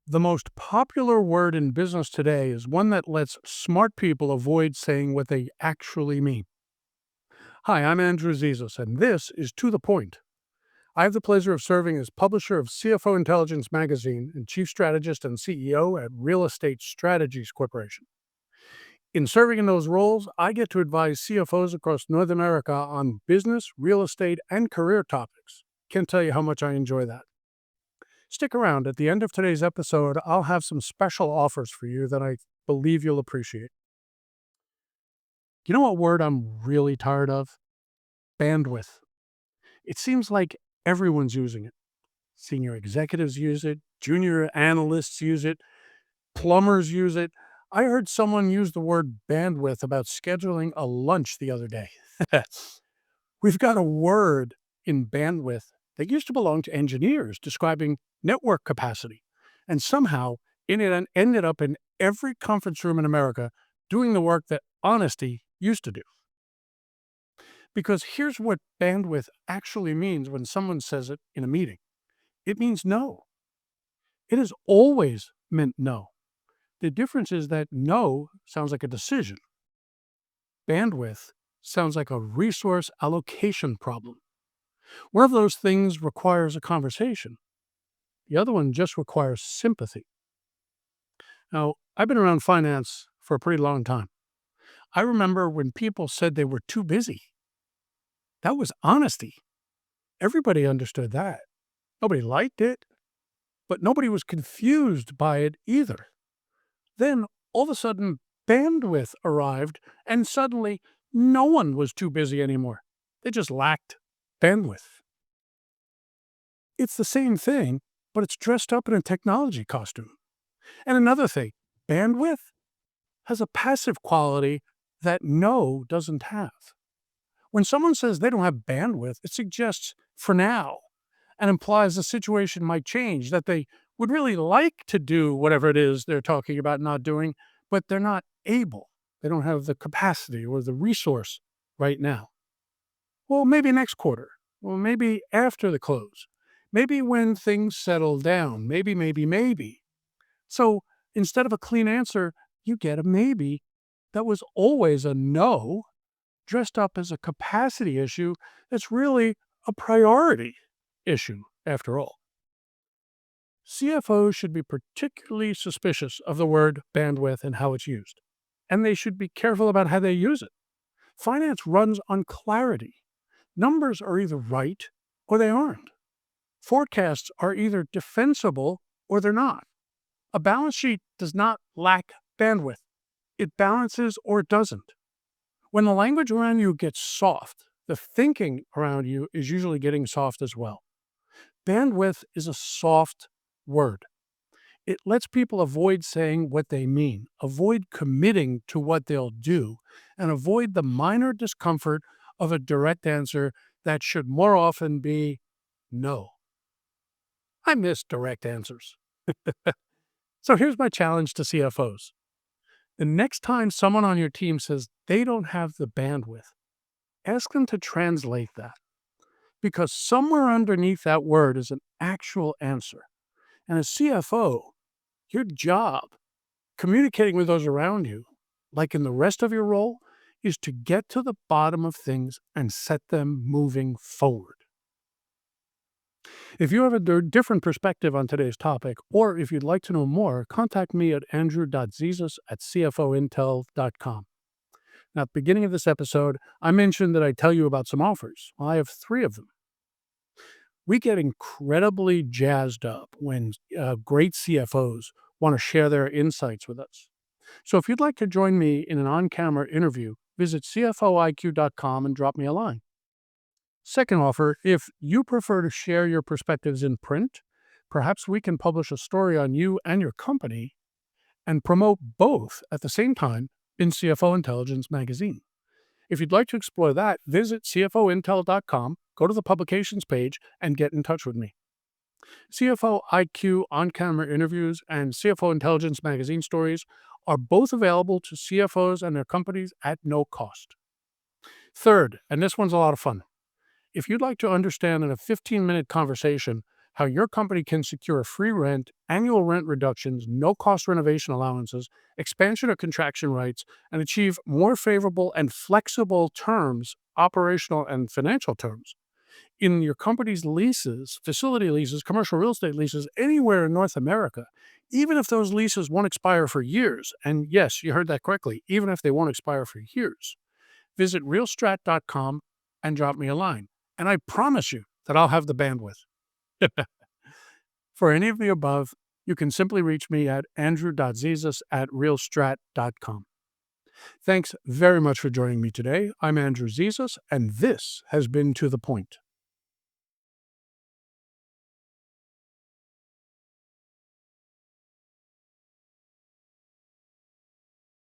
The most popular word in business today is one that lets smart people avoid saying what they actually mean. Hi, I'm Andrew Zizos, and this is To the Point. I have the pleasure of serving as publisher of CFO Intelligence magazine and chief strategist and CEO at Real Estate Strategies Corporation. In serving in those roles, I get to advise CFOs across North America on business, real estate, and career topics. Can't tell you how much I enjoy that. Stick around. At the end of today's episode, I'll have some special offers for you that I believe you'll appreciate. You know what word I'm really tired of? Bandwidth. It seems like everyone's using it. Senior executives use it, junior analysts use it, plumbers use it. I heard someone use the word bandwidth about scheduling a lunch the other day. We've got a word in bandwidth that used to belong to engineers describing network capacity. And somehow it ended up in every conference room in America doing the work that honesty used to do. Because here's what bandwidth actually means when someone says it in a meeting. It means no. It has always meant no. The difference is that no sounds like a decision. Bandwidth sounds like a resource allocation problem. One of those things requires a conversation. The other one just requires sympathy. Now, I've been around finance for a pretty long time. I remember when people said they were too busy. That was honesty. Everybody understood that. Nobody liked it, but nobody was confused by it either. Then, all of a sudden, bandwidth arrived, and suddenly no one was too busy anymore. They just lacked bandwidth. It's the same thing, but it's dressed up in a technology costume. And another thing, bandwidth has a passive quality that no doesn't have. When someone says they don't have bandwidth, it suggests for now and implies the situation might change, that they would really like to do whatever it is they're talking about not doing, but they're not able. They don't have the capacity or the resource right now. Well, maybe next quarter. Well, maybe after the close. Maybe when things settle down. Maybe. So instead of a clean answer, you get a maybe that was always a no, dressed up as a capacity issue that's really a priority issue, after all. CFOs should be particularly suspicious of the word bandwidth and how it's used, and they should be careful about how they use it. Finance runs on clarity. Numbers are either right or they aren't. Forecasts are either defensible or they're not. A balance sheet does not lack bandwidth. It balances or it doesn't. When the language around you gets soft, the thinking around you is usually getting soft as well. Bandwidth is a soft word. It lets people avoid saying what they mean, avoid committing to what they'll do, and avoid the minor discomfort of a direct answer that should more often be no. I miss direct answers. So here's my challenge to CFOs. The next time someone on your team says they don't have the bandwidth, ask them to translate that. Because somewhere underneath that word is an actual answer. And as CFO, your job, communicating with those around you, like in the rest of your role, is to get to the bottom of things and set them moving forward. If you have a different perspective on today's topic, or if you'd like to know more, contact me at andrew.zizos@cfointel.com. Now, at the beginning of this episode, I mentioned that I'd tell you about some offers. Well, I have 3 of them. We get incredibly jazzed up when great CFOs want to share their insights with us. So if you'd like to join me in an on-camera interview, visit cfoiq.com and drop me a line. Second offer, if you prefer to share your perspectives in print, perhaps we can publish a story on you and your company and promote both at the same time in CFO Intelligence magazine. If you'd like to explore that, visit cfointel.com, go to the publications page, and get in touch with me. CFO IQ on-camera interviews and CFO Intelligence magazine stories are both available to CFOs and their companies at no cost. Third, and this one's a lot of fun, if you'd like to understand in a 15-minute conversation how your company can secure free rent, annual rent reductions, no cost renovation allowances, expansion or contraction rights, and achieve more favorable and flexible terms, operational and financial terms. In your company's leases, facility leases, commercial real estate leases, anywhere in North America, even if those leases won't expire for years, and yes, you heard that correctly, even if they won't expire for years, visit realstrat.com and drop me a line. And I promise you that I'll have the bandwidth. For any of the above, you can simply reach me at andrew.zizas@realstrat.com. Thanks very much for joining me today. I'm Andrew Zizas, and this has been To The Point.